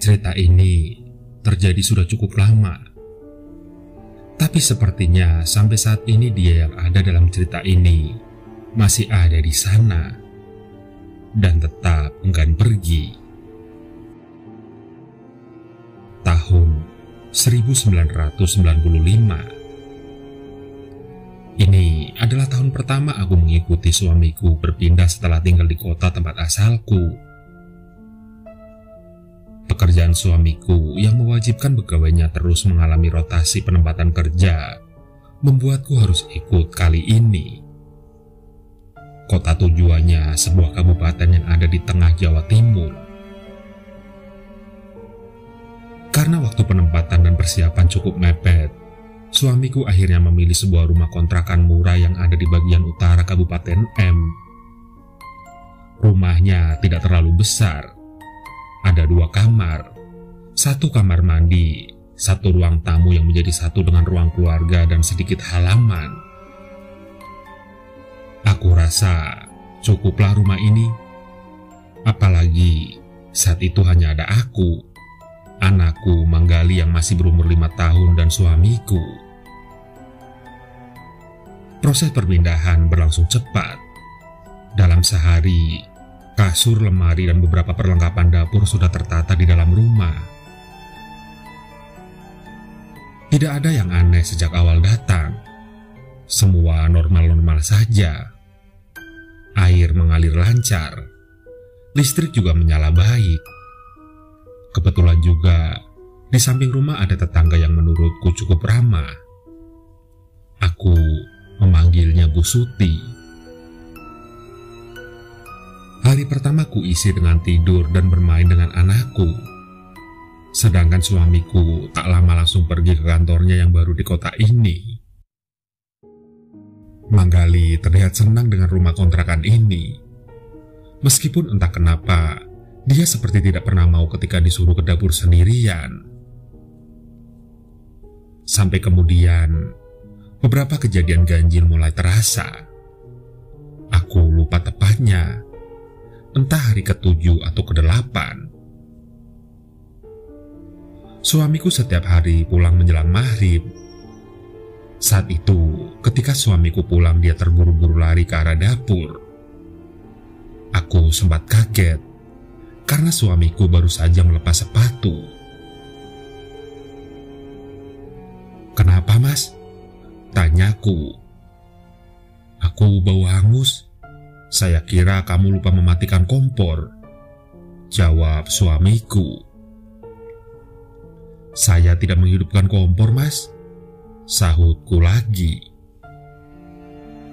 Cerita ini terjadi sudah cukup lama. Tapi sepertinya sampai saat ini dia yang ada dalam cerita ini masih ada di sana dan tetap enggan pergi. Tahun 1995. Ini adalah tahun pertama aku mengikuti suamiku berpindah setelah tinggal di kota tempat asalku. Pekerjaan suamiku yang mewajibkan pegawainya terus mengalami rotasi penempatan kerja membuatku harus ikut kali ini. Kota tujuannya sebuah kabupaten yang ada di tengah Jawa Timur. Karena waktu penempatan dan persiapan cukup mepet, suamiku akhirnya memilih sebuah rumah kontrakan murah yang ada di bagian utara Kabupaten M. Rumahnya tidak terlalu besar. Ada 2 kamar, 1 kamar mandi, 1 ruang tamu yang menjadi satu dengan ruang keluarga dan sedikit halaman. Aku rasa cukuplah rumah ini. Apalagi saat itu hanya ada aku, anakku Manggali yang masih berumur 5 tahun dan suamiku. Proses perpindahan berlangsung cepat. Dalam sehari, kasur, lemari, dan beberapa perlengkapan dapur sudah tertata di dalam rumah. Tidak ada yang aneh sejak awal datang. Semua normal-normal saja. Air mengalir lancar. Listrik juga menyala baik. Kebetulan juga, di samping rumah ada tetangga yang menurutku cukup ramah. Aku memanggilnya Bu Suti. Hari pertama ku isi dengan tidur dan bermain dengan anakku. Sedangkan suamiku tak lama langsung pergi ke kantornya yang baru di kota ini. Manggali terlihat senang dengan rumah kontrakan ini. Meskipun entah kenapa, dia seperti tidak pernah mau ketika disuruh ke dapur sendirian. Sampai kemudian, beberapa kejadian ganjil mulai terasa. Aku lupa tepatnya. Entah hari ke-7 atau ke-8. Suamiku setiap hari pulang menjelang maghrib. Saat itu, ketika suamiku pulang, dia terburu-buru lari ke arah dapur. Aku sempat kaget, karena suamiku baru saja melepas sepatu. "Kenapa, Mas?" tanyaku. "Aku bau hangus. Saya kira kamu lupa mematikan kompor," jawab suamiku. "Saya tidak menghidupkan kompor, Mas," sahutku lagi.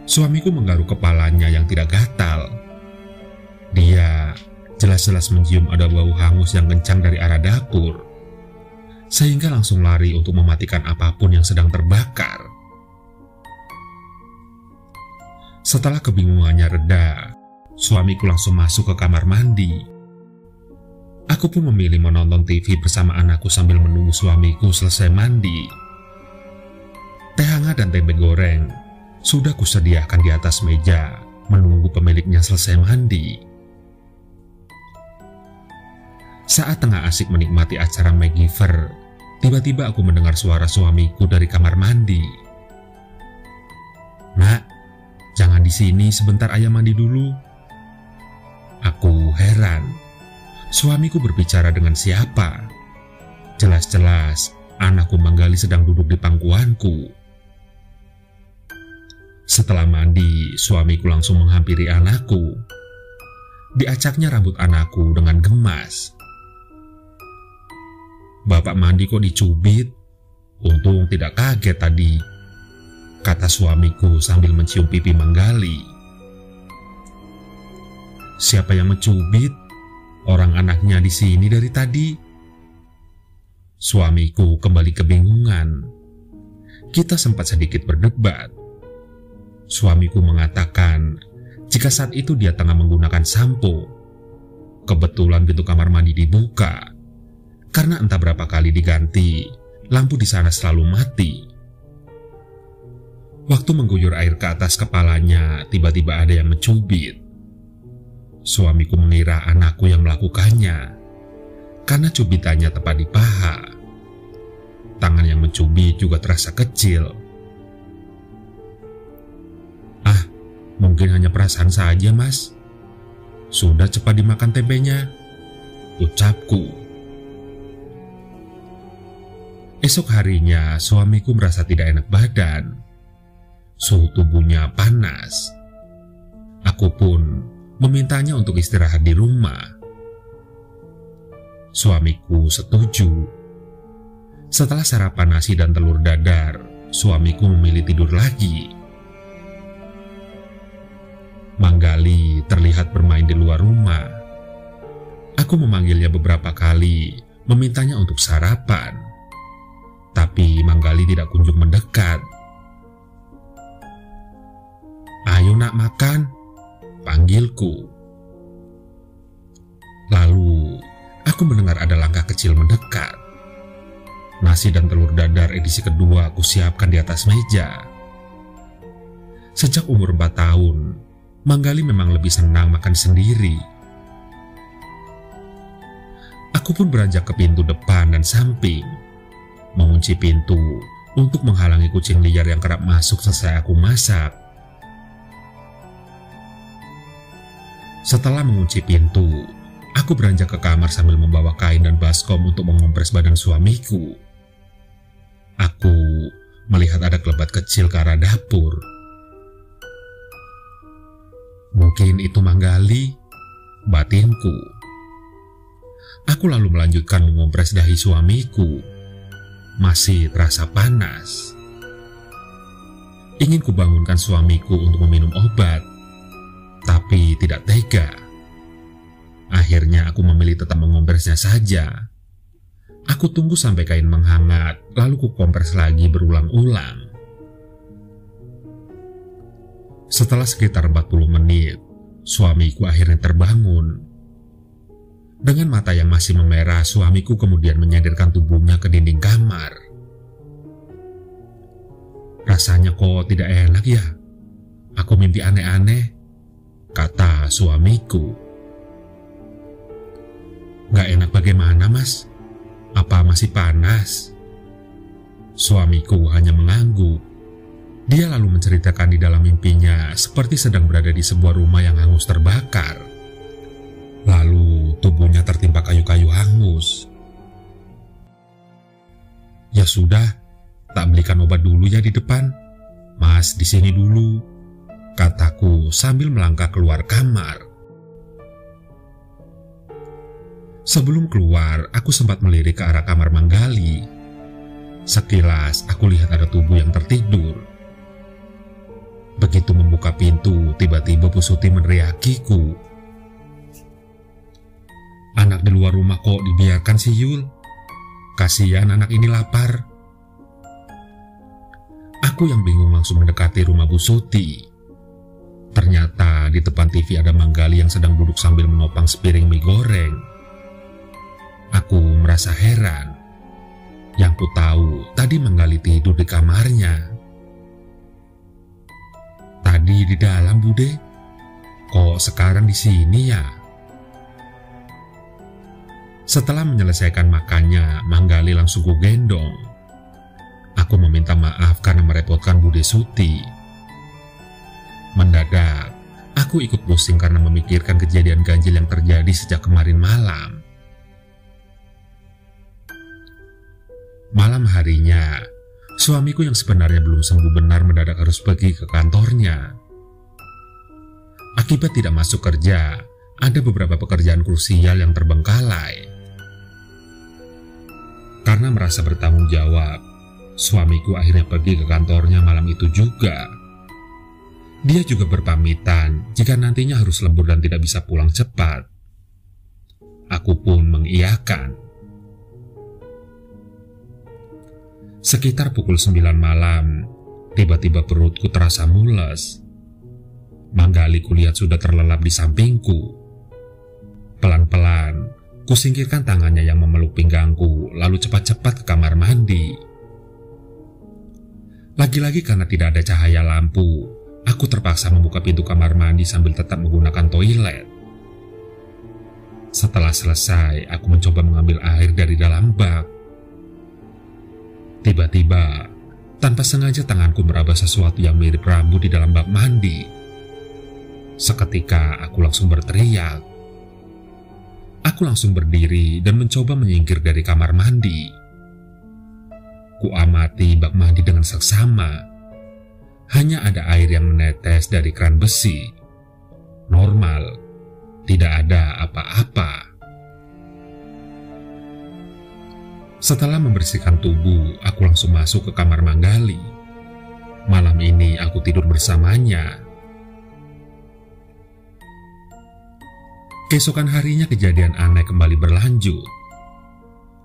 Suamiku menggaruk kepalanya yang tidak gatal. Dia jelas-jelas mencium ada bau hangus yang kencang dari arah dapur, sehingga langsung lari untuk mematikan apapun yang sedang terbakar. Setelah kebingungannya reda, suamiku langsung masuk ke kamar mandi. Aku pun memilih menonton TV bersama anakku sambil menunggu suamiku selesai mandi. Teh hangat dan tempe goreng sudah kusediakan di atas meja, menunggu pemiliknya selesai mandi. Saat tengah asik menikmati acara MacGyver, tiba-tiba aku mendengar suara suamiku dari kamar mandi. "Nak, jangan di sini, sebentar ayah mandi dulu." Aku heran. Suamiku berbicara dengan siapa? Jelas-jelas anakku Manggali sedang duduk di pangkuanku. Setelah mandi, suamiku langsung menghampiri anakku. Diacaknya rambut anakku dengan gemas. "Bapak mandi kok dicubit? Untung tidak kaget tadi," kata suamiku sambil mencium pipi Manggali. "Siapa yang mencubit? Orang anaknya di sini dari tadi." Suamiku kembali kebingungan. Kita sempat sedikit berdebat. Suamiku mengatakan jika saat itu dia tengah menggunakan sampo. Kebetulan pintu kamar mandi dibuka. Karena entah berapa kali diganti, lampu di sana selalu mati. Waktu mengguyur air ke atas kepalanya, tiba-tiba ada yang mencubit. Suamiku mengira anakku yang melakukannya, karena cubitannya tepat di paha. Tangan yang mencubit juga terasa kecil. "Ah, mungkin hanya perasaan saja, Mas. Sudah cepat dimakan tempenya," ucapku. Esok harinya suamiku merasa tidak enak badan. Suhu tubuhnya panas. Aku pun memintanya untuk istirahat di rumah. Suamiku setuju. Setelah sarapan nasi dan telur dadar, suamiku memilih tidur lagi. Manggali terlihat bermain di luar rumah. Aku memanggilnya beberapa kali, memintanya untuk sarapan. Tapi Manggali tidak kunjung mendekat. "Ayo nak, makan," panggilku. Lalu aku mendengar ada langkah kecil mendekat. Nasi dan telur dadar edisi kedua aku siapkan di atas meja. Sejak umur 4 tahun, Manggali memang lebih senang makan sendiri. Aku pun beranjak ke pintu depan dan samping, mengunci pintu untuk menghalangi kucing liar yang kerap masuk selesai aku masak. Setelah mengunci pintu, aku beranjak ke kamar sambil membawa kain dan baskom untuk mengompres badan suamiku. Aku melihat ada kelebat kecil ke arah dapur. Mungkin itu Manggali, batinku. Aku lalu melanjutkan mengompres dahi suamiku. Masih terasa panas. Ingin kubangunkan suamiku untuk meminum obat, tapi tidak tega. Akhirnya aku memilih tetap mengompresnya saja. Aku tunggu sampai kain menghangat, lalu kukompres lagi berulang-ulang. Setelah sekitar 40 menit, suamiku akhirnya terbangun. Dengan mata yang masih memerah, suamiku kemudian menyandarkan tubuhnya ke dinding kamar. "Rasanya kok tidak enak ya? Aku mimpi aneh-aneh," kata suamiku. "Gak enak bagaimana, Mas? Apa masih panas?" Suamiku hanya mengangguk. Dia lalu menceritakan di dalam mimpinya seperti sedang berada di sebuah rumah yang hangus terbakar. Lalu tubuhnya tertimpa kayu-kayu hangus. "Ya sudah, tak belikan obat dulu ya di depan. Mas, di sini dulu," kataku sambil melangkah keluar kamar. Sebelum keluar, aku sempat melirik ke arah kamar Manggali. Sekilas aku lihat ada tubuh yang tertidur. Begitu membuka pintu, tiba-tiba Bu Suti meneriakiku. "Anak di luar rumah kok dibiarkan sih, Yul? Kasihan anak ini lapar." Aku yang bingung langsung mendekati rumah Bu Suti. Ternyata di depan TV ada Manggali yang sedang duduk sambil menopang sepiring mie goreng. Aku merasa heran. Yang ku tahu, tadi Manggali tidur di kamarnya. "Tadi di dalam, Bude. Kok sekarang di sini ya?" Setelah menyelesaikan makannya, Manggali langsung kugendong. Aku meminta maaf karena merepotkan Bude Suti. Mendadak, aku ikut pusing karena memikirkan kejadian ganjil yang terjadi sejak kemarin malam. Malam harinya, suamiku yang sebenarnya belum sembuh benar mendadak harus pergi ke kantornya. Akibat tidak masuk kerja, ada beberapa pekerjaan krusial yang terbengkalai. Karena merasa bertanggung jawab, suamiku akhirnya pergi ke kantornya malam itu juga. Dia juga berpamitan jika nantinya harus lembur dan tidak bisa pulang cepat. Aku pun mengiyakan. Sekitar pukul 9 malam, tiba-tiba perutku terasa mules. Manggali kulihat sudah terlelap di sampingku. Pelan-pelan, kusingkirkan tangannya yang memeluk pinggangku, lalu cepat-cepat ke kamar mandi. Lagi-lagi karena tidak ada cahaya lampu, aku terpaksa membuka pintu kamar mandi sambil tetap menggunakan toilet. Setelah selesai, aku mencoba mengambil air dari dalam bak. Tiba-tiba, tanpa sengaja tanganku meraba sesuatu yang mirip rambut di dalam bak mandi. Seketika aku langsung berteriak. Aku langsung berdiri dan mencoba menyingkir dari kamar mandi. Kuamati bak mandi dengan seksama. Hanya ada air yang menetes dari keran besi. Normal, tidak ada apa-apa. Setelah membersihkan tubuh, aku langsung masuk ke kamar Manggali. Malam ini aku tidur bersamanya. Keesokan harinya kejadian aneh kembali berlanjut.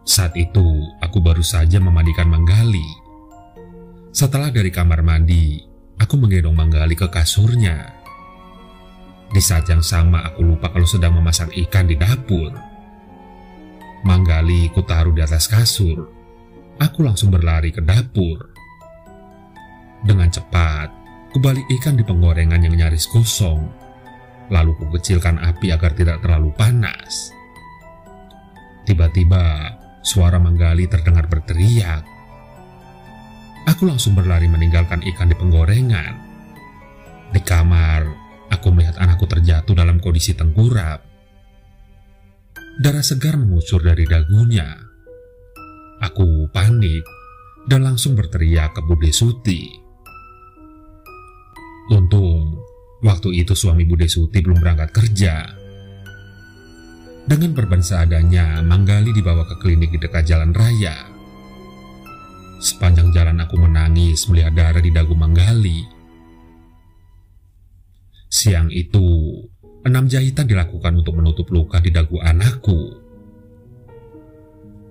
Saat itu, aku baru saja memandikan Manggali. Setelah dari kamar mandi, aku menggendong Manggali ke kasurnya. Di saat yang sama, aku lupa kalau sedang memasak ikan di dapur. Manggali ku taruh di atas kasur. Aku langsung berlari ke dapur. Dengan cepat, kubalik ikan di penggorengan yang nyaris kosong. Lalu ku kecilkan api agar tidak terlalu panas. Tiba-tiba, suara Manggali terdengar berteriak. Aku langsung berlari meninggalkan ikan di penggorengan. Di kamar, aku melihat anakku terjatuh dalam kondisi tengkurap. Darah segar mengucur dari dagunya. Aku panik dan langsung berteriak ke Bude Suti. Untung, waktu itu suami Bude Suti belum berangkat kerja. Dengan berban seadanya, Manggali dibawa ke klinik di dekat jalan raya. Sepanjang jalan aku menangis melihat darah di dagu Manggali. Siang itu, 6 jahitan dilakukan untuk menutup luka di dagu anakku.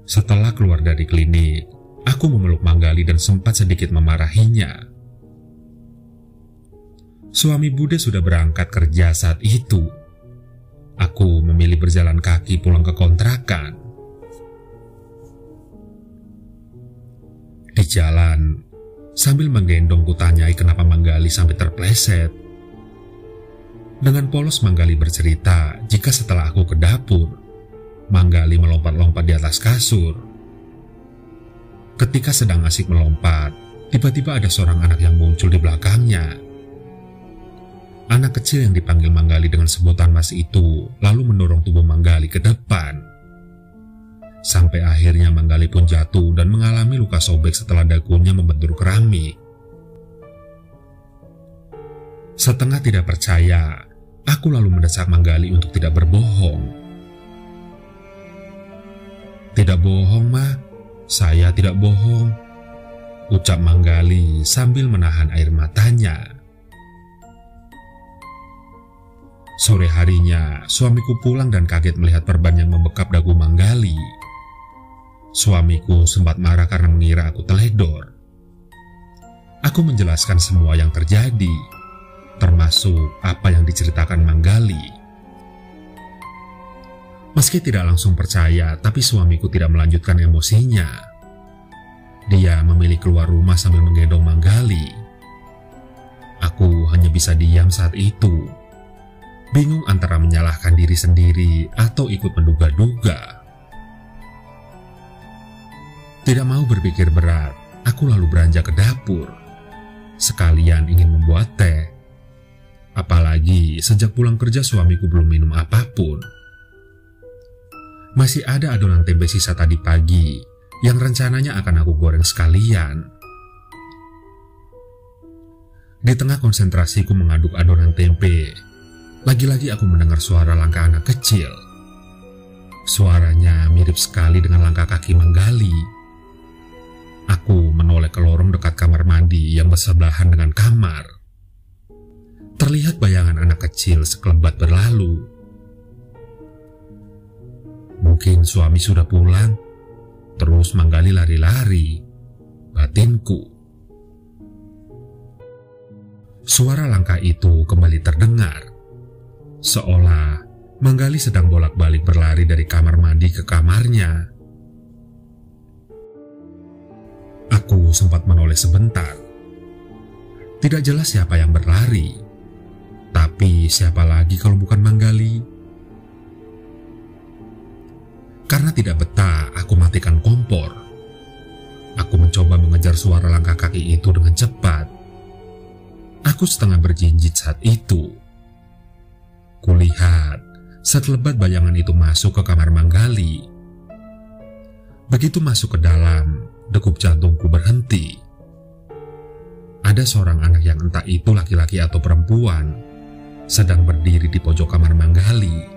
Setelah keluar dari klinik, aku memeluk Manggali dan sempat sedikit memarahinya. Suami Bude sudah berangkat kerja saat itu. Aku memilih berjalan kaki pulang ke kontrakan. Di jalan, sambil menggendong kutanyai kenapa Manggali sampai terpleset. Dengan polos Manggali bercerita jika setelah aku ke dapur, Manggali melompat-lompat di atas kasur. Ketika sedang asik melompat, tiba-tiba ada seorang anak yang muncul di belakangnya. Anak kecil yang dipanggil Manggali dengan sebutan Mas itu lalu mendorong tubuh Manggali ke depan. Sampai akhirnya Manggali pun jatuh dan mengalami luka sobek setelah dagunya membentur keramik. Setengah tidak percaya, aku lalu mendesak Manggali untuk tidak berbohong. "Tidak bohong, Ma. Saya tidak bohong," ucap Manggali sambil menahan air matanya. Sore harinya, suamiku pulang dan kaget melihat perban yang membekap dagu Manggali. Suamiku sempat marah karena mengira aku teledor. Aku menjelaskan semua yang terjadi, termasuk apa yang diceritakan Manggali. Meski tidak langsung percaya, tapi suamiku tidak melanjutkan emosinya. Dia memilih keluar rumah sambil menggendong Manggali. Aku hanya bisa diam saat itu, bingung antara menyalahkan diri sendiri atau ikut menduga-duga. Tidak mau berpikir berat, aku lalu beranjak ke dapur. Sekalian ingin membuat teh. Apalagi sejak pulang kerja suamiku belum minum apapun. Masih ada adonan tempe sisa tadi pagi yang rencananya akan aku goreng sekalian. Di tengah konsentrasiku mengaduk adonan tempe, lagi-lagi aku mendengar suara langkah anak kecil. Suaranya mirip sekali dengan langkah kaki Manggali. Aku menoleh ke lorong dekat kamar mandi yang bersebelahan dengan kamar. Terlihat bayangan anak kecil sekelebat berlalu. Mungkin suami sudah pulang, terus Manggali lari-lari, batinku. Suara langkah itu kembali terdengar, seolah Manggali sedang bolak-balik berlari dari kamar mandi ke kamarnya. Aku sempat menoleh sebentar. Tidak jelas siapa yang berlari, tapi siapa lagi kalau bukan Manggali? Karena tidak betah, aku matikan kompor. Aku mencoba mengejar suara langkah kaki itu dengan cepat. Aku setengah berjinjit saat itu. Kulihat sekelebat bayangan itu masuk ke kamar Manggali. Begitu masuk ke dalam, degup jantungku berhenti. Ada seorang anak yang entah itu laki-laki atau perempuan sedang berdiri di pojok kamar Manggali.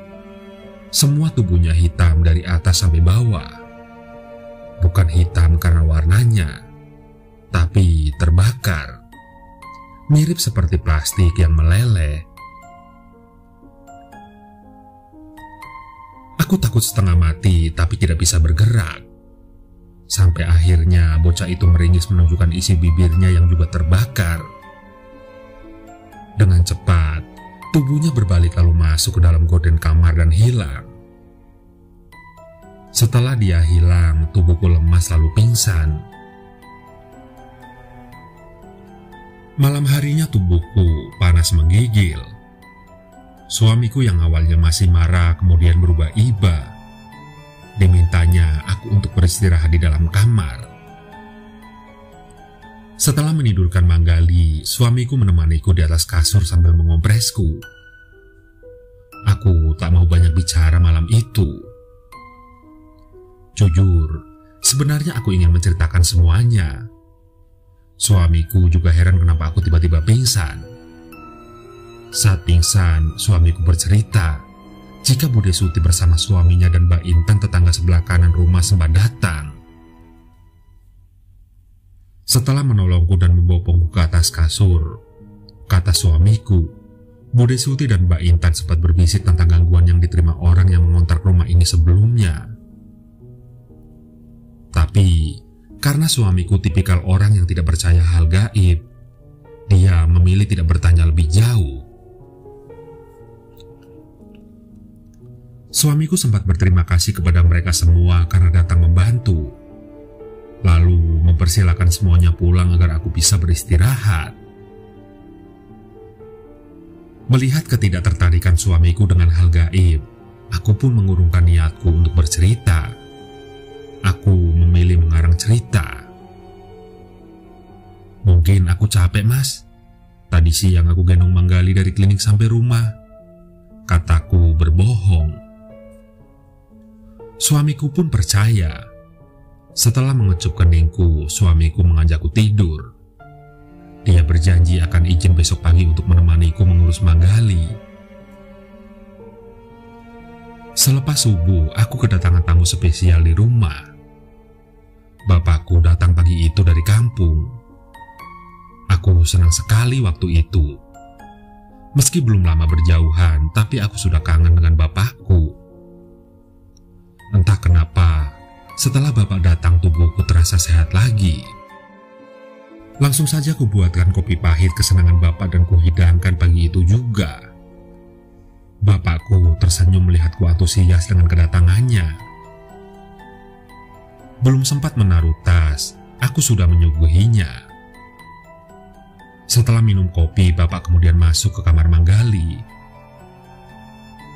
Semua tubuhnya hitam dari atas sampai bawah. Bukan hitam karena warnanya, tapi terbakar. Mirip seperti plastik yang meleleh. Aku takut setengah mati tapi tidak bisa bergerak. Sampai akhirnya bocah itu meringis menunjukkan isi bibirnya yang juga terbakar. Dengan cepat, tubuhnya berbalik lalu masuk ke dalam gorden kamar dan hilang. Setelah dia hilang, tubuhku lemas lalu pingsan. Malam harinya tubuhku panas menggigil. Suamiku yang awalnya masih marah kemudian berubah iba. Dimintanya aku untuk beristirahat di dalam kamar. Setelah menidurkan Manggali, suamiku menemaniku di atas kasur sambil mengompresku. Aku tak mau banyak bicara malam itu. Jujur, sebenarnya aku ingin menceritakan semuanya. Suamiku juga heran kenapa aku tiba-tiba pingsan. Saat pingsan, suamiku bercerita jika Bude Suti bersama suaminya dan Mbak Intan tetangga sebelah kanan rumah sempat datang. Setelah menolongku dan membopongku ke atas kasur, kata suamiku, Bude Suti dan Mbak Intan sempat berbisik tentang gangguan yang diterima orang yang mengontrak rumah ini sebelumnya. Tapi, karena suamiku tipikal orang yang tidak percaya hal gaib, dia memilih tidak bertanya lebih jauh. Suamiku sempat berterima kasih kepada mereka semua karena datang membantu. Lalu mempersilahkan semuanya pulang agar aku bisa beristirahat. Melihat ketidaktertarikan suamiku dengan hal gaib, aku pun mengurungkan niatku untuk bercerita. Aku memilih mengarang cerita. Mungkin aku capek, Mas. Tadi siang aku gendong Manggali dari klinik sampai rumah. Kataku berbohong. Suamiku pun percaya. Setelah mengecup keningku, suamiku mengajakku tidur. Dia berjanji akan izin besok pagi untuk menemaniku mengurus Manggali. Selepas subuh, aku kedatangan tamu spesial di rumah. Bapakku datang pagi itu dari kampung. Aku senang sekali waktu itu. Meski belum lama berjauhan, tapi aku sudah kangen dengan bapakku. Entah kenapa, setelah bapak datang tubuhku terasa sehat lagi. Langsung saja aku buatkan kopi pahit kesenangan bapak dan kuhidangkan pagi itu juga. Bapakku tersenyum melihatku antusias dengan kedatangannya. Belum sempat menaruh tas, aku sudah menyuguhinya. Setelah minum kopi, bapak kemudian masuk ke kamar Manggali.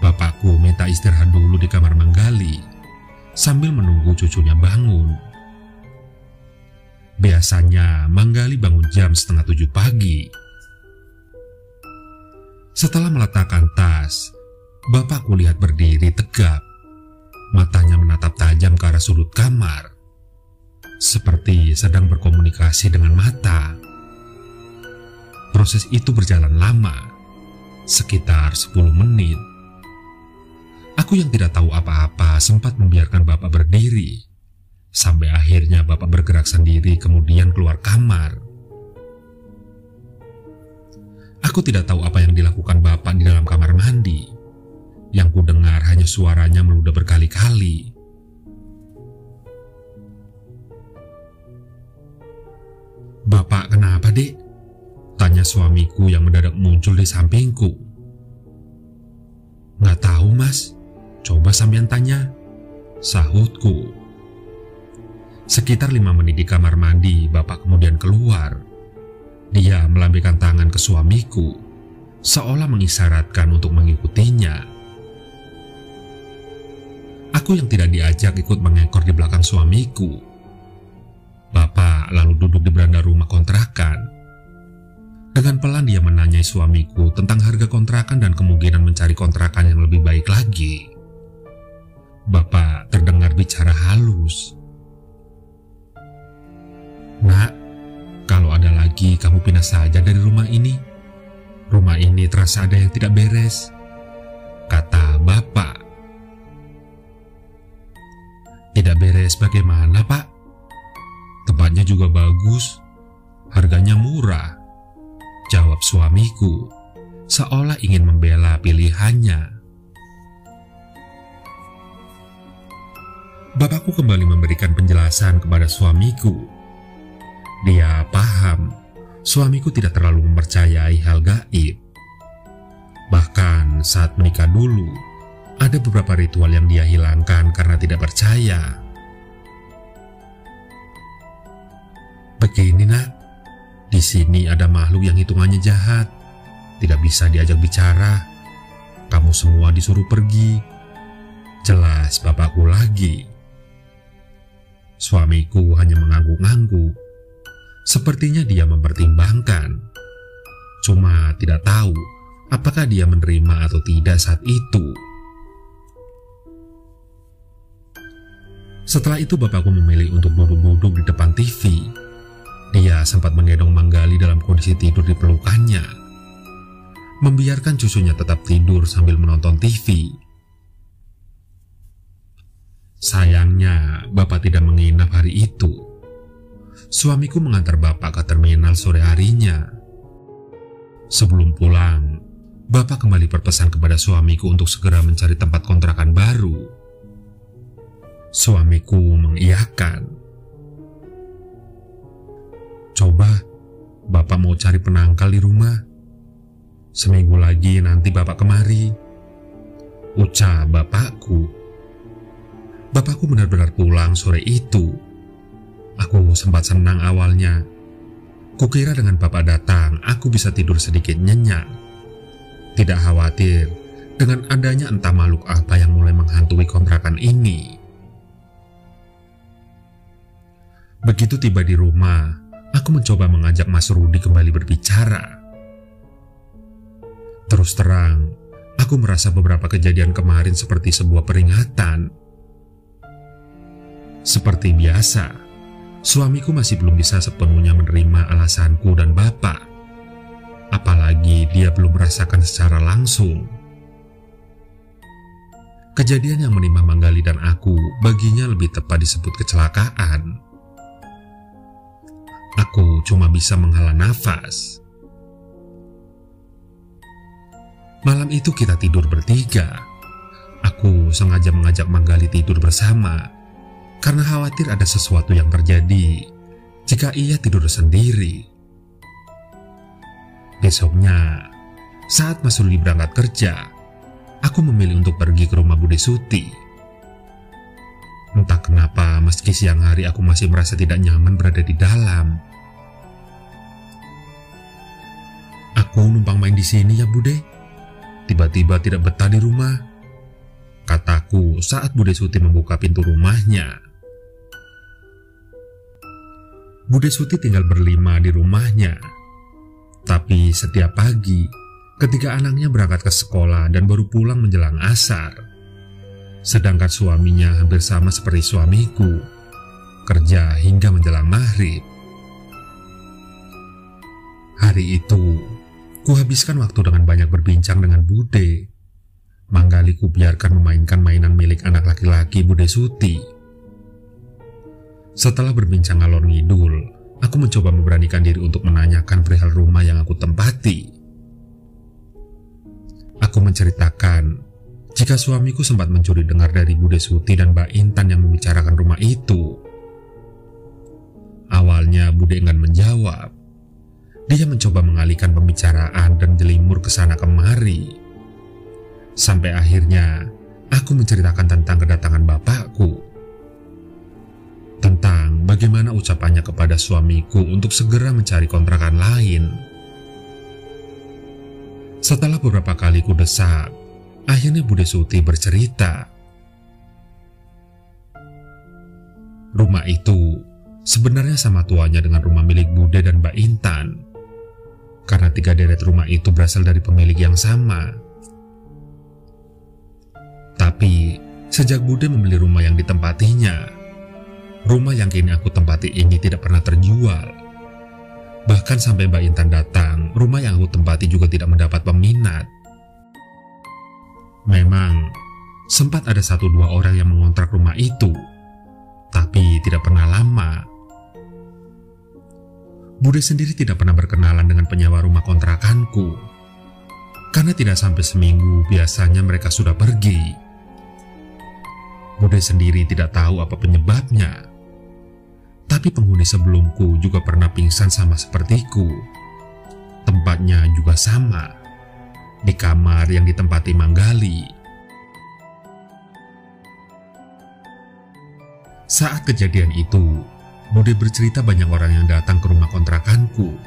Bapakku minta istirahat dulu di kamar Manggali sambil menunggu cucunya bangun. Biasanya Manggali bangun jam 6:30 pagi. Setelah meletakkan tas, bapakku lihat berdiri tegap. Matanya menatap tajam ke arah sudut kamar, seperti sedang berkomunikasi dengan mata. Proses itu berjalan lama, sekitar 10 menit. Aku yang tidak tahu apa-apa sempat membiarkan bapak berdiri, sampai akhirnya bapak bergerak sendiri kemudian keluar kamar. Aku tidak tahu apa yang dilakukan bapak di dalam kamar mandi. Yang ku dengar hanya suaranya meludah berkali-kali. "Bapak kenapa, Dek?" tanya suamiku yang mendadak muncul di sampingku. "Nggak tahu, Mas. Coba sampean tanya," sahutku. Sekitar 5 menit di kamar mandi, bapak kemudian keluar. Dia melambaikan tangan ke suamiku, seolah mengisyaratkan untuk mengikutinya. Aku Aku yang tidak diajak ikut mengekor di belakang suamiku. Bapak lalu duduk di beranda rumah kontrakan. Dengan pelan dia menanyai suamiku tentang harga kontrakan dan kemungkinan mencari kontrakan yang lebih baik lagi. Bapak terdengar bicara halus. "Nak, kalau ada lagi kamu pindah saja dari rumah ini. Rumah ini terasa ada yang tidak beres," kata Bapak. "Tidak beres bagaimana, Pak? Tempatnya juga bagus, harganya murah," jawab suamiku, seolah ingin membela pilihannya. Bapakku kembali memberikan penjelasan kepada suamiku. Dia paham suamiku tidak terlalu mempercayai hal gaib. Bahkan saat menikah dulu, ada beberapa ritual yang dia hilangkan karena tidak percaya. "Begini, Nak, di sini ada makhluk yang hitungannya jahat, tidak bisa diajak bicara. Kamu semua disuruh pergi," jelas bapakku lagi. Suamiku hanya mengangguk-angguk. Sepertinya dia mempertimbangkan. Cuma tidak tahu apakah dia menerima atau tidak saat itu. Setelah itu bapakku memilih untuk duduk-duduk di depan TV. Dia sempat menggendong Manggali dalam kondisi tidur di pelukannya, membiarkan cucunya tetap tidur sambil menonton TV. Sayangnya, Bapak tidak menginap hari itu. Suamiku mengantar Bapak ke terminal sore harinya. Sebelum pulang, Bapak kembali berpesan kepada suamiku untuk segera mencari tempat kontrakan baru. Suamiku mengiyakan. "Coba, Bapak mau cari penangkal di rumah. Seminggu lagi nanti Bapak kemari," ucap bapakku. Bapakku benar-benar pulang sore itu. Aku sempat senang awalnya. Kukira dengan Bapak datang, aku bisa tidur sedikit nyenyak. Tidak khawatir dengan adanya entah makhluk apa yang mulai menghantui kontrakan ini. Begitu tiba di rumah, aku mencoba mengajak Mas Rudi kembali berbicara. Terus terang, aku merasa beberapa kejadian kemarin seperti sebuah peringatan. Seperti biasa, suamiku masih belum bisa sepenuhnya menerima alasanku dan Bapak. Apalagi dia belum merasakan secara langsung. Kejadian yang menimpa Manggali dan aku baginya lebih tepat disebut kecelakaan. Aku cuma bisa menghela nafas. Malam itu kita tidur bertiga. Aku sengaja mengajak Manggali tidur bersama karena khawatir ada sesuatu yang terjadi jika ia tidur sendiri. Besoknya, saat Mas Rudi berangkat kerja, aku memilih untuk pergi ke rumah Bude Suti. Entah kenapa, meski siang hari aku masih merasa tidak nyaman berada di dalam. "Aku numpang main di sini ya, Bude. Tiba-tiba tidak betah di rumah," kataku saat Bude Suti membuka pintu rumahnya. Bude Suti tinggal berlima di rumahnya. Tapi setiap pagi, ketika anaknya berangkat ke sekolah dan baru pulang menjelang asar, sedangkan suaminya hampir sama seperti suamiku, kerja hingga menjelang maghrib. Hari itu, kuhabiskan waktu dengan banyak berbincang dengan Bude. Manggali kubiarkan memainkan mainan milik anak laki-laki Bude Suti. Setelah berbincang ngalor ngidul, aku mencoba memberanikan diri untuk menanyakan perihal rumah yang aku tempati. Aku menceritakan jika suamiku sempat mencuri dengar dari Bude Suti dan Mbak Intan yang membicarakan rumah itu. Awalnya Bude enggan menjawab. Dia mencoba mengalihkan pembicaraan dan jelimur ke sana kemari. Sampai akhirnya aku menceritakan tentang kedatangan bapakku. Tentang bagaimana ucapannya kepada suamiku untuk segera mencari kontrakan lain. Setelah beberapa kali kudesak, akhirnya Bude Suti bercerita. Rumah itu sebenarnya sama tuanya dengan rumah milik Bude dan Mbak Intan. Karena 3 deret rumah itu berasal dari pemilik yang sama. Tapi, sejak Bude membeli rumah yang ditempatinya, rumah yang kini aku tempati ini tidak pernah terjual. Bahkan sampai Mbak Intan datang, rumah yang aku tempati juga tidak mendapat peminat. Memang, sempat ada 1-2 orang yang mengontrak rumah itu, tapi tidak pernah lama. Bude sendiri tidak pernah berkenalan dengan penyewa rumah kontrakanku. Karena tidak sampai seminggu, biasanya mereka sudah pergi. Bude sendiri tidak tahu apa penyebabnya. Tapi penghuni sebelumku juga pernah pingsan sama sepertiku. Tempatnya juga sama, di kamar yang ditempati Manggali. Saat kejadian itu, Bude bercerita banyak orang yang datang ke rumah kontrakanku,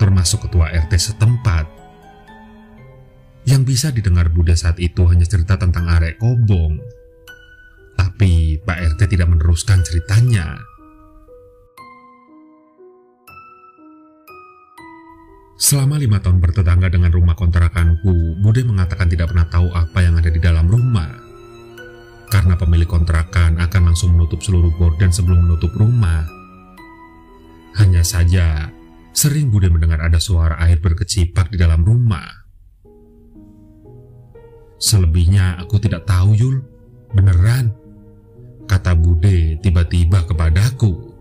termasuk ketua RT setempat. Yang bisa didengar Bude saat itu hanya cerita tentang arek kobong. Tapi Pak RT tidak meneruskan ceritanya. Selama 5 tahun bertetangga dengan rumah kontrakanku, Bude mengatakan tidak pernah tahu apa yang ada di dalam rumah. Karena pemilik kontrakan akan langsung menutup seluruh gorden sebelum menutup rumah. Hanya saja, sering Bude mendengar ada suara air berkecipak di dalam rumah. Selebihnya aku tidak tahu, Yul. Beneran, kata Bude tiba-tiba kepadaku.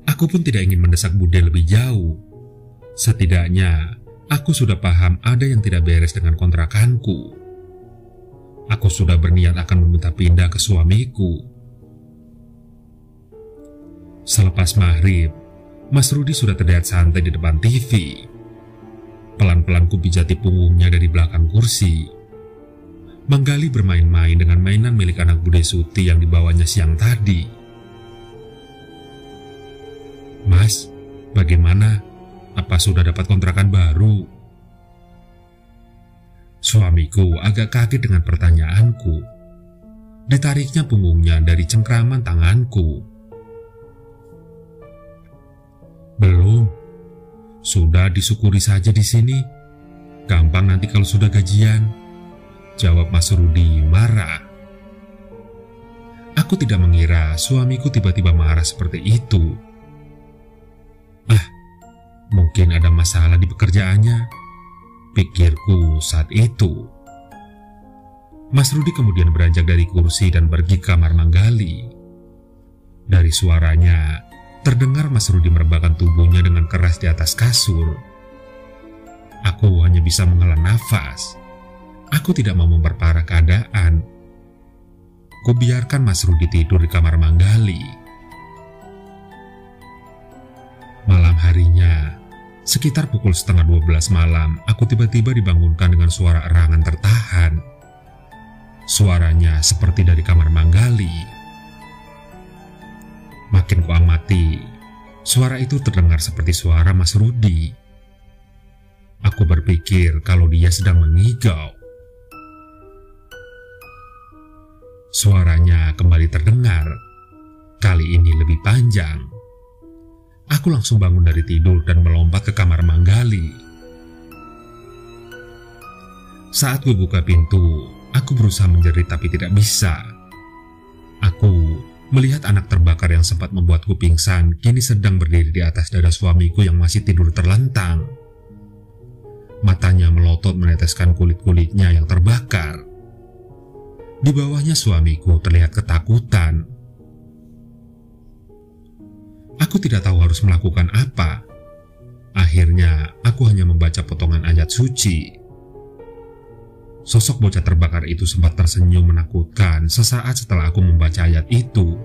Aku pun tidak ingin mendesak Bude lebih jauh. Setidaknya, aku sudah paham ada yang tidak beres dengan kontrakanku. Aku sudah berniat akan meminta pindah ke suamiku. Selepas maghrib, Mas Rudi sudah terlihat santai di depan TV. Pelan-pelan ku pijati punggungnya dari belakang kursi. Manggali bermain-main dengan mainan milik anak Bude Suti yang dibawanya siang tadi. Mas, bagaimana? Apa sudah dapat kontrakan baru? Suamiku agak kaget dengan pertanyaanku. Ditariknya punggungnya dari cengkraman tanganku. Belum. Sudah disyukuri saja di sini. Gampang nanti kalau sudah gajian, jawab Mas Rudi marah. Aku tidak mengira suamiku tiba-tiba marah seperti itu. Mungkin ada masalah di pekerjaannya, pikirku saat itu. Mas Rudi kemudian beranjak dari kursi dan pergi ke kamar Manggali. Dari suaranya, terdengar Mas Rudi merebahkan tubuhnya dengan keras di atas kasur. Aku hanya bisa menghela nafas. Aku tidak mau memperparah keadaan. Kubiarkan Mas Rudi tidur di kamar Manggali. Malam harinya, sekitar pukul 11:30 malam, aku tiba-tiba dibangunkan dengan suara erangan tertahan. Suaranya seperti dari kamar Manggali. Makin kuamati, suara itu terdengar seperti suara Mas Rudi. Aku berpikir kalau dia sedang mengigau. Suaranya kembali terdengar, kali ini lebih panjang. Aku langsung bangun dari tidur dan melompat ke kamar Manggali. Saat gue buka pintu, aku berusaha menjerit tapi tidak bisa. Aku melihat anak terbakar yang sempat membuatku pingsan kini sedang berdiri di atas dada suamiku yang masih tidur terlentang. Matanya melotot meneteskan kulit-kulitnya yang terbakar. Di bawahnya suamiku terlihat ketakutan. Aku tidak tahu harus melakukan apa. Akhirnya, aku hanya membaca potongan ayat suci. Sosok bocah terbakar itu sempat tersenyum menakutkan sesaat setelah aku membaca ayat itu.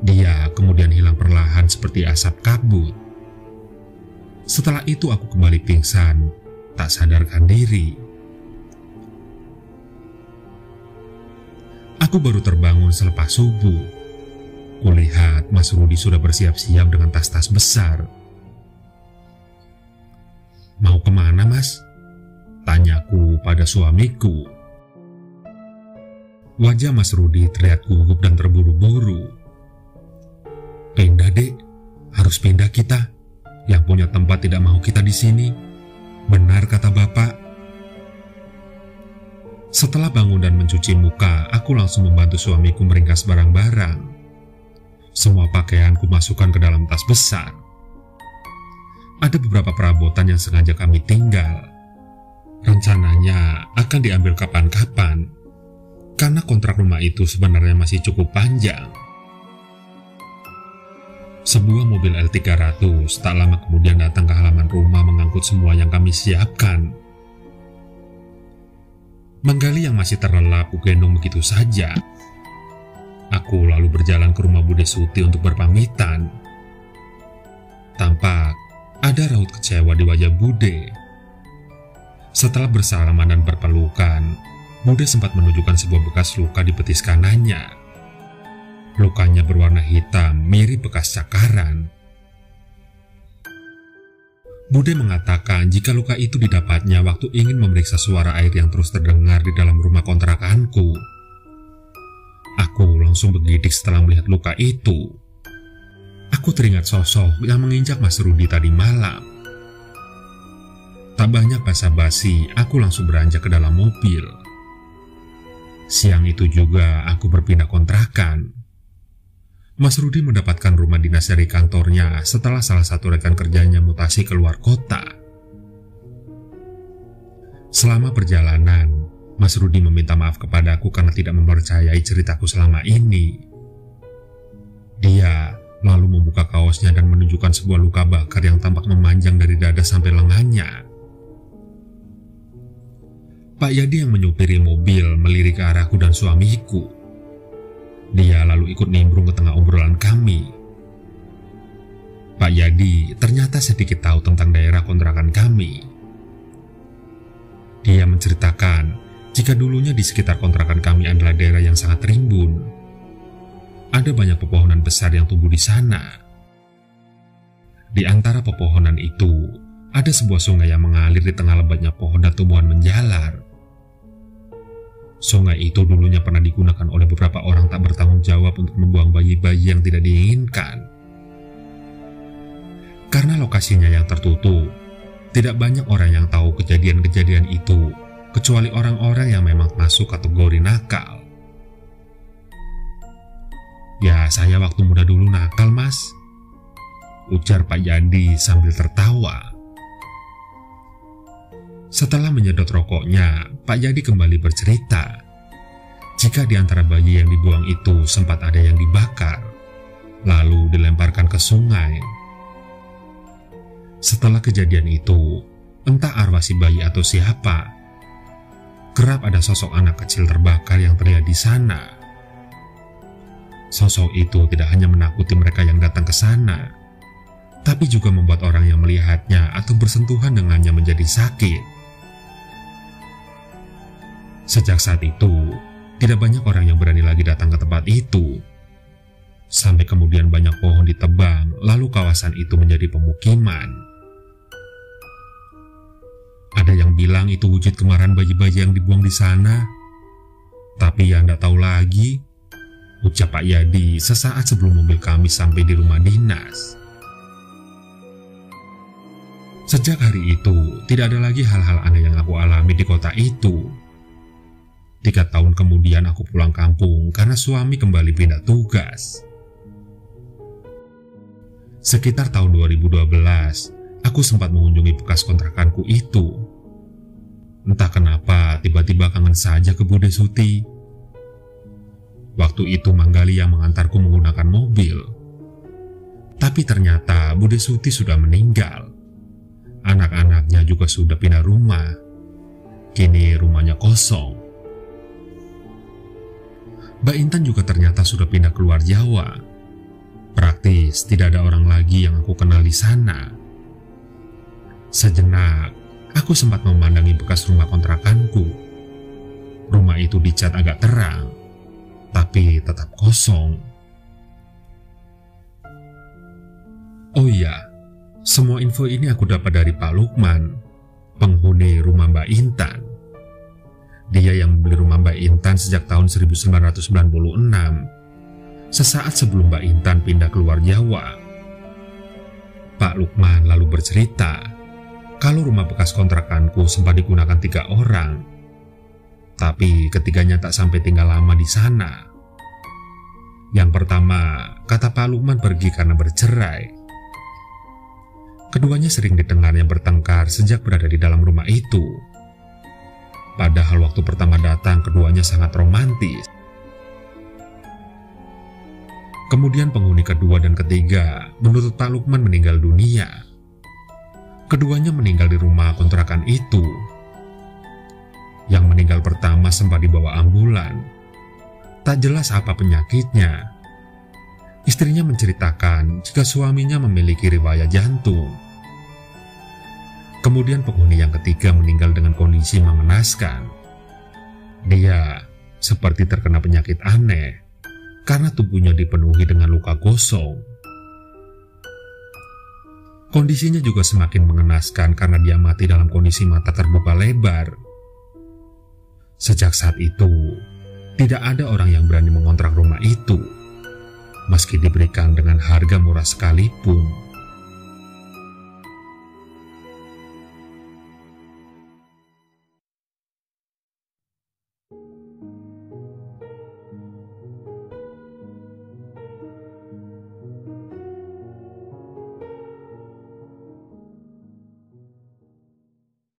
Dia kemudian hilang perlahan seperti asap kabut. Setelah itu aku kembali pingsan, tak sadarkan diri. Aku baru terbangun selepas subuh. Kulihat Mas Rudi sudah bersiap-siap dengan tas-tas besar. Mau kemana, Mas? Tanyaku pada suamiku. Wajah Mas Rudi terlihat gugup dan terburu-buru. "Pindah, Dek. Harus pindah kita. Yang punya tempat tidak mau kita di sini. Benar kata Bapak." Setelah bangun dan mencuci muka, aku langsung membantu suamiku meringkas barang-barang. Semua pakaianku masukkan ke dalam tas besar. Ada beberapa perabotan yang sengaja kami tinggal. Rencananya akan diambil kapan-kapan, karena kontrak rumah itu sebenarnya masih cukup panjang. Sebuah mobil L300 tak lama kemudian datang ke halaman rumah mengangkut semua yang kami siapkan. Menggali yang masih terlelap kugendong begitu saja. Aku lalu berjalan ke rumah Bude Suti untuk berpamitan. Tampak ada raut kecewa di wajah Bude. Setelah bersalaman dan berpelukan, Bude sempat menunjukkan sebuah bekas luka di betis kanannya. Lukanya berwarna hitam, mirip bekas cakaran. Bude mengatakan jika luka itu didapatnya waktu ingin memeriksa suara air yang terus terdengar di dalam rumah kontrakanku. Aku langsung bergidik setelah melihat luka itu. Aku teringat sosok yang menginjak Mas Rudi tadi malam. Tak banyak basa-basi, aku langsung beranjak ke dalam mobil. Siang itu juga aku berpindah kontrakan. Mas Rudi mendapatkan rumah dinas dari kantornya setelah salah satu rekan kerjanya mutasi ke luar kota. Selama perjalanan, Mas Rudi meminta maaf kepadaku karena tidak mempercayai ceritaku selama ini. Dia lalu membuka kaosnya dan menunjukkan sebuah luka bakar yang tampak memanjang dari dada sampai lengannya. Pak Yadi yang menyupiri mobil melirik ke arahku dan suamiku. Dia lalu ikut nimbrung ke tengah obrolan kami. Pak Yadi ternyata sedikit tahu tentang daerah kontrakan kami. Dia menceritakan jika dulunya di sekitar kontrakan kami adalah daerah yang sangat rimbun. Ada banyak pepohonan besar yang tumbuh di sana. Di antara pepohonan itu, ada sebuah sungai yang mengalir di tengah lebatnya pohon dan tumbuhan menjalar. Sungai itu dulunya pernah digunakan oleh beberapa orang tak bertanggung jawab untuk membuang bayi-bayi yang tidak diinginkan. Karena lokasinya yang tertutup, tidak banyak orang yang tahu kejadian-kejadian itu, kecuali orang-orang yang memang masuk kategori nakal. "Ya, saya waktu muda dulu nakal, Mas," ujar Pak Yadi sambil tertawa. Setelah menyedot rokoknya, Pak Yadi kembali bercerita jika di antara bayi yang dibuang itu sempat ada yang dibakar, lalu dilemparkan ke sungai. Setelah kejadian itu, entah arwah si bayi atau siapa, kerap ada sosok anak kecil terbakar yang terlihat di sana. Sosok itu tidak hanya menakuti mereka yang datang ke sana, tapi juga membuat orang yang melihatnya atau bersentuhan dengannya menjadi sakit. Sejak saat itu, tidak banyak orang yang berani lagi datang ke tempat itu. Sampai kemudian banyak pohon ditebang, lalu kawasan itu menjadi pemukiman. Ada yang bilang itu wujud kemarahan bayi-bayi yang dibuang di sana. Tapi ya ndak tahu lagi, ucap Pak Yadi sesaat sebelum mobil kami sampai di rumah dinas. Sejak hari itu, tidak ada lagi hal-hal aneh yang aku alami di kota itu. 3 tahun kemudian aku pulang kampung karena suami kembali pindah tugas. Sekitar tahun 2012, aku sempat mengunjungi bekas kontrakanku itu. Entah kenapa tiba-tiba kangen saja ke Bude Suti. Waktu itu Manggali yang mengantarku menggunakan mobil. Tapi ternyata Bude Suti sudah meninggal. Anak-anaknya juga sudah pindah rumah. Kini rumahnya kosong. Mbak Intan juga ternyata sudah pindah keluar Jawa. Praktis tidak ada orang lagi yang aku kenal di sana. Sejenak, aku sempat memandangi bekas rumah kontrakanku. Rumah itu dicat agak terang, tapi tetap kosong. Oh iya, semua info ini aku dapat dari Pak Lukman, penghuni rumah Mbak Intan. Dia yang membeli rumah Mbak Intan sejak tahun 1996, sesaat sebelum Mbak Intan pindah keluar Jawa. Pak Lukman lalu bercerita kalau rumah bekas kontrakanku sempat digunakan 3 orang, tapi ketiganya tak sampai tinggal lama di sana. Yang pertama, kata Pak Lukman, pergi karena bercerai. Keduanya sering didengarnya bertengkar sejak berada di dalam rumah itu. Padahal waktu pertama datang keduanya sangat romantis. Kemudian penghuni kedua dan ketiga menurut Pak Lukman meninggal dunia. Keduanya meninggal di rumah kontrakan itu. Yang meninggal pertama sempat dibawa ambulan. Tak jelas apa penyakitnya. Istrinya menceritakan jika suaminya memiliki riwayat jantung. Kemudian penghuni yang ketiga meninggal dengan kondisi mengenaskan. Dia seperti terkena penyakit aneh karena tubuhnya dipenuhi dengan luka gosong. Kondisinya juga semakin mengenaskan karena dia mati dalam kondisi mata terbuka lebar. Sejak saat itu, tidak ada orang yang berani mengontrak rumah itu, meski diberikan dengan harga murah sekalipun.